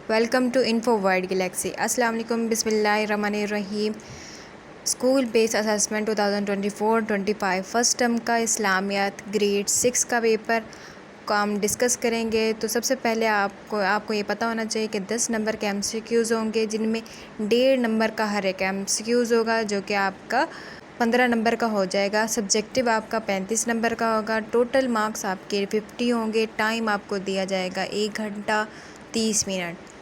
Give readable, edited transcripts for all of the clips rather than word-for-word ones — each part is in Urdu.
Welcome to info world galaxy. السلام علیکم، بسم اللہ الرحمن الرحیم۔ School based assessment 2024-25 first term کا اسلامیات گریڈ 6 کا پیپر کو ہم ڈسکس کریں گے۔ تو سب سے پہلے آپ کو یہ پتہ ہونا چاہیے کہ 10 نمبر کے MCQs ہوں گے، جن میں 1.5 نمبر کا ہر ایک MCQs ہوگا، جو کہ آپ کا 15 نمبر کا ہو جائے گا۔ سبجیکٹیو آپ کا 35 نمبر کا ہوگا۔ ٹوٹل مارکس آپ کے 50 ہوں گے۔ ٹائم آپ کو دیا جائے گا 1 گھنٹہ 30 منٹ۔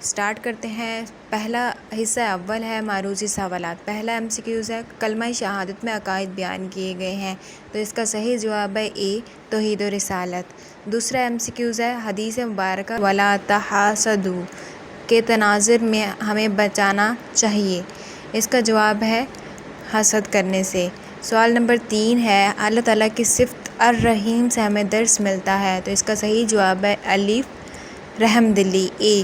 سٹارٹ کرتے ہیں۔ پہلا حصہ اول ہے معروضی سوالات۔ پہلا MCQs ہے کلمہ شہادت میں عقائد بیان کیے گئے ہیں، تو اس کا صحیح جواب ہے A توحید و رسالت۔ دوسرا MCQs ہے حدیث مبارکہ وَلَا تَحَاسَدُوا کے تناظر میں ہمیں بچانا چاہیے، اس کا جواب ہے حسد کرنے سے۔ سوال نمبر 3 ہے اللہ تعالیٰ کی صفت الرحیم سے ہمیں درس ملتا ہے، تو اس کا صحیح جواب ہے الف رحم دلی A۔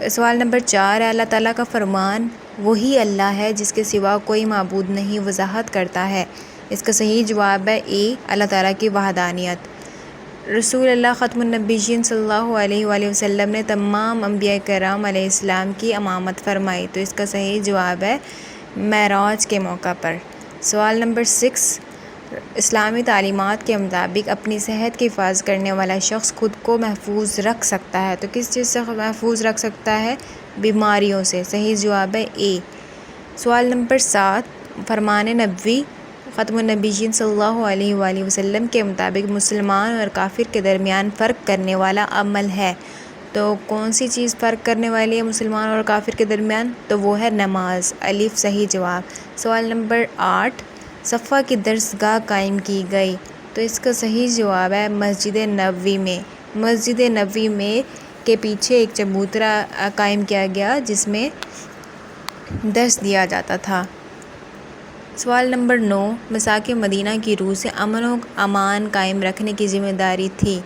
سوال نمبر 4 ہے اللہ تعالیٰ کا فرمان وہی اللہ ہے جس کے سوا کوئی معبود نہیں، وضاحت کرتا ہے، اس کا صحیح جواب ہے A اللہ تعالیٰ کی وحدانیت۔ رسول اللہ ختم النبیین صلی اللہ علیہ وآلہ وسلم نے تمام انبیاء کرام علیہ السلام کی امامت فرمائی، تو اس کا صحیح جواب ہے معراج کے موقع پر۔ سوال نمبر 6 اسلامی تعلیمات کے مطابق اپنی صحت کی حفاظت کرنے والا شخص خود کو محفوظ رکھ سکتا ہے، تو کس چیز سے محفوظ رکھ سکتا ہے؟ بیماریوں سے، صحیح جواب ہے A۔ سوال نمبر 7 فرمان نبوی ختم النبیین صلی اللہ علیہ وآلہ وسلم کے مطابق مسلمان اور کافر کے درمیان فرق کرنے والا عمل ہے، تو کون سی چیز فرق کرنے والی ہے مسلمان اور کافر کے درمیان؟ تو وہ ہے نماز، الف صحیح جواب۔ سوال نمبر 8 صفا کی درسگاہ قائم کی گئی، تو اس کا صحیح جواب ہے مسجد نبوی میں۔ مسجد نبوی میں کے پیچھے ایک چبوترا قائم کیا گیا جس میں درس دیا جاتا تھا۔ سوال نمبر 9 مساکن مدینہ کی روح سے امن و امان قائم رکھنے کی ذمہ داری تھی،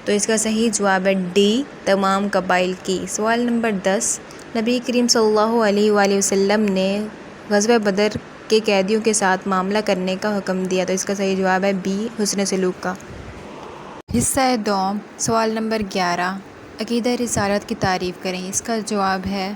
تو اس کا صحیح جواب ہے D تمام قبائل کی۔ سوال نمبر 10 نبی کریم صلی اللہ علیہ وآلہ وسلم نے غزوہ بدر کے قیدیوں کے ساتھ معاملہ کرنے کا حکم دیا، تو اس کا صحیح جواب ہے B حسن سلوک کا۔ حصہ دوم سوال نمبر 11 عقیدہ رسالت کی تعریف کریں، اس کا جواب ہے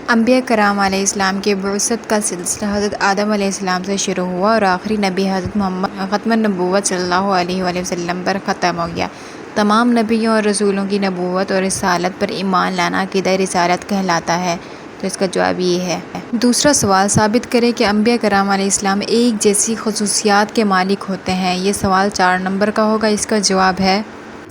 انبیاء کرام علیہ السلام کے بعثت کا سلسلہ حضرت آدم علیہ السلام سے شروع ہوا اور آخری نبی حضرت محمد ختم النبوت صلی اللہ علیہ وآلہ وسلم پر ختم ہو گیا۔ تمام نبیوں اور رسولوں کی نبوت اور رسالت پر ایمان لانا عقیدہ رسالت کہلاتا ہے، تو اس کا جواب یہ ہے۔ دوسرا سوال ثابت کرے کہ انبیاء کرام علیہ السلام ایک جیسی خصوصیات کے مالک ہوتے ہیں، یہ سوال 4 نمبر کا ہوگا، اس کا جواب ہے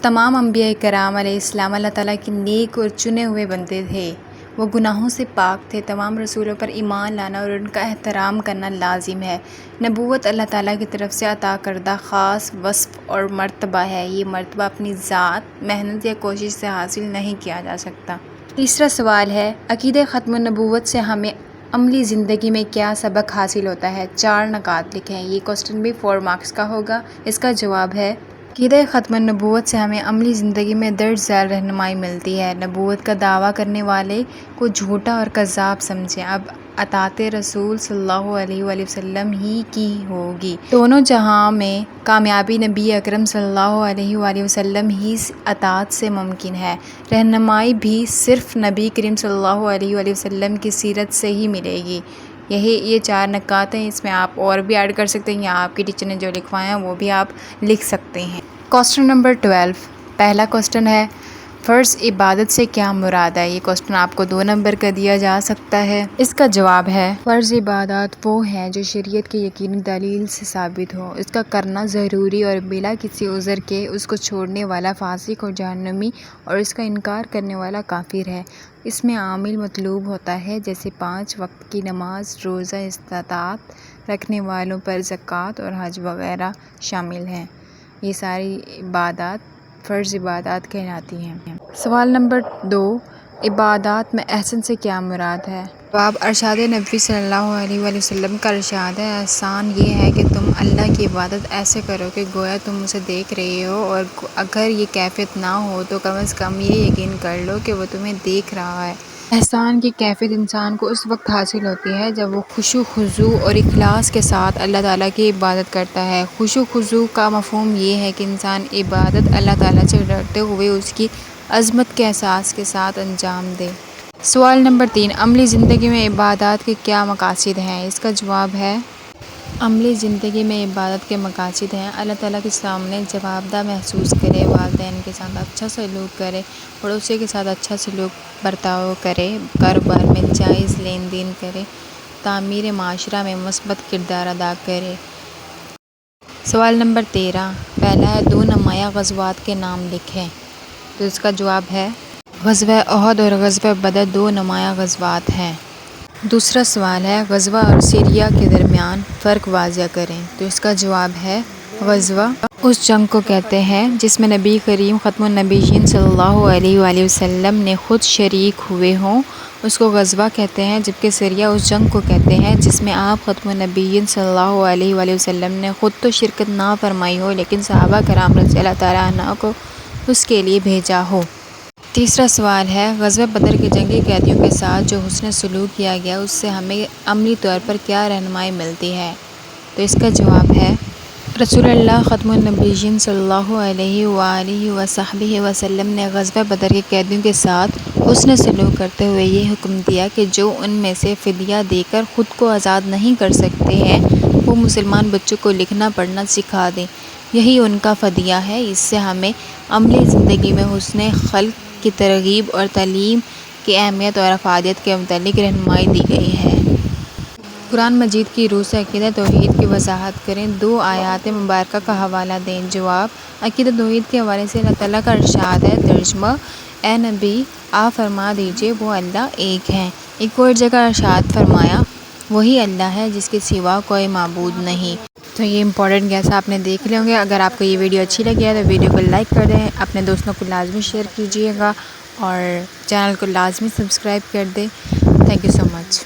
تمام انبیاء کرام علیہ السلام اللہ تعالیٰ کے نیک اور چنے ہوئے بندے تھے، وہ گناہوں سے پاک تھے۔ تمام رسولوں پر ایمان لانا اور ان کا احترام کرنا لازم ہے۔ نبوت اللہ تعالیٰ کی طرف سے عطا کردہ خاص وصف اور مرتبہ ہے، یہ مرتبہ اپنی ذات، محنت یا کوشش سے حاصل نہیں کیا جا سکتا۔ تیسرا سوال ہے عقیدہ ختم النبوت سے ہمیں عملی زندگی میں کیا سبق حاصل ہوتا ہے؟ 4 نکات لکھیں، یہ کوسٹن بھی 4 مارکس کا ہوگا، اس کا جواب ہے عقیدہ ختم النبوت سے ہمیں عملی زندگی میں درج ذیل رہنمائی ملتی ہے۔ نبوت کا دعویٰ کرنے والے کو جھوٹا اور کذاب سمجھیں، اب اطاعت رسول صلی اللہ علیہ وآلہ وسلم ہی کی ہوگی۔ دونوں جہاں میں کامیابی نبی اکرم صلی اللہ علیہ وآلہ وسلم ہی اطاعت سے ممکن ہے۔ رہنمائی بھی صرف نبی کریم صلی اللہ علیہ وآلہ وسلم کی سیرت سے ہی ملے گی۔ یہ 4 نکات ہیں، اس میں آپ اور بھی ایڈ کر سکتے ہیں، یا آپ کی ٹیچر نے جو لکھوائے ہیں وہ بھی آپ لکھ سکتے ہیں۔ کوسٹن نمبر 12 پہلا کوسٹن ہے فرض عبادت سے کیا مراد ہے؟ یہ کوسٹن آپ کو 2 نمبر کا دیا جا سکتا ہے، اس کا جواب ہے فرض عبادات وہ ہیں جو شریعت کی یقینی دلیل سے ثابت ہو، اس کا کرنا ضروری اور بلا کسی عذر کے اس کو چھوڑنے والا فاسق اور جہنمی اور اس کا انکار کرنے والا کافر ہے۔ اس میں عامل مطلوب ہوتا ہے، جیسے 5 وقت کی نماز، روزہ، استطاعت رکھنے والوں پر زکوٰۃ اور حج وغیرہ شامل ہیں۔ یہ ساری عبادات فرض عبادات کہلاتی ہیں۔ سوال نمبر 2 عبادات میں احسن سے کیا مراد ہے؟ جواب ارشاد نبوی صلی اللہ علیہ وآلہ وسلم کا ارشاد ہے احسان یہ ہے کہ تم اللہ کی عبادت ایسے کرو کہ گویا تم اسے دیکھ رہے ہو، اور اگر یہ کیفیت نہ ہو تو کم از کم یہ یقین کر لو کہ وہ تمہیں دیکھ رہا ہے۔ احسان کی کیفیت انسان کو اس وقت حاصل ہوتی ہے جب وہ خشوع خضوع اور اخلاص کے ساتھ اللہ تعالیٰ کی عبادت کرتا ہے۔ خشوع خضوع کا مفہوم یہ ہے کہ انسان عبادت اللہ تعالیٰ سے ڈرتے ہوئے اس کی عظمت کے احساس کے ساتھ انجام دے۔ سوال نمبر 3، عملی زندگی میں عبادات کے کیا مقاصد ہیں؟ اس کا جواب ہے عملی زندگی میں عبادت کے مقاصد ہیں اللہ تعالیٰ کے سامنے جوابدہ محسوس کرے، والدین کے ساتھ اچھا سلوک کرے، پڑوسی کے ساتھ اچھا سلوک برتاؤ کرے، کاروبار میں جائز لین دین کرے، تعمیر معاشرہ میں مثبت کردار ادا کرے۔ سوال نمبر 13، پہلا ہے 2 نمایاں غزوات کے نام لکھیں۔ تو اس کا جواب ہے غزوہ احد اور غزوہ بدر 2 نمایاں غزوات ہیں۔ دوسرا سوال ہے غزوہ اور سیریہ کے درمیان فرق واضح کریں۔ تو اس کا جواب ہے غزوہ اس جنگ کو کہتے ہیں جس میں نبی کریم ختم النبیین صلی اللہ علیہ وآلہ وسلم نے خود شریک ہوئے ہوں، اس کو غزوہ کہتے ہیں، جبکہ سیریہ اس جنگ کو کہتے ہیں جس میں آپ ختم النبیین صلی اللہ علیہ وآلہ وسلم نے خود تو شرکت نہ فرمائی ہو لیکن صحابہ کرام رضی اللہ تعالیٰ عنہ کو اس کے لیے بھیجا ہو۔ تیسرا سوال ہے غزوہ بدر کے جنگی قیدیوں کے ساتھ جو حسن سلوک کیا گیا اس سے ہمیں عملی طور پر کیا رہنمائی ملتی ہے؟ تو اس کا جواب ہے رسول اللہ ختم النبیین صلی اللہ علیہ وآلہ وصحبہ وسلم نے غزوہ بدر کے قیدیوں کے ساتھ حسن سلوک کرتے ہوئے یہ حکم دیا کہ جو ان میں سے فدیہ دے کر خود کو آزاد نہیں کر سکتے ہیں وہ مسلمان بچوں کو لکھنا پڑھنا سکھا دیں، یہی ان کا فدیہ ہے۔ اس سے ہمیں عملی زندگی میں حسن خلق کی ترغیب اور تعلیم کی اہمیت اور افادیت کے متعلق رہنمائی دی گئی ہے۔ قرآن مجید کی روح سے عقیدہ توحید کی وضاحت کریں، 2 آیات مبارکہ کا حوالہ دیں۔ جواب، عقیدہ توحید کے حوالے سے اللہ تعالیٰ کا ارشاد ہے، ترجمہ، اے نبی آپ فرما دیجئے وہ اللہ ایک ہیں۔ ایک اور جگہ ارشاد فرمایا، وہی اللہ ہے جس کے سوا کوئی معبود نہیں۔ تو یہ امپورٹنٹ گیس آپ نے دیکھ لے ہوں گے۔ اگر آپ کو یہ ویڈیو اچھی لگی ہے تو ویڈیو کو لائک کر دیں، اپنے دوستوں کو لازمی شیئر کیجیے گا اور چینل کو لازمی سبسکرائب کر دیں۔ Thank you so much.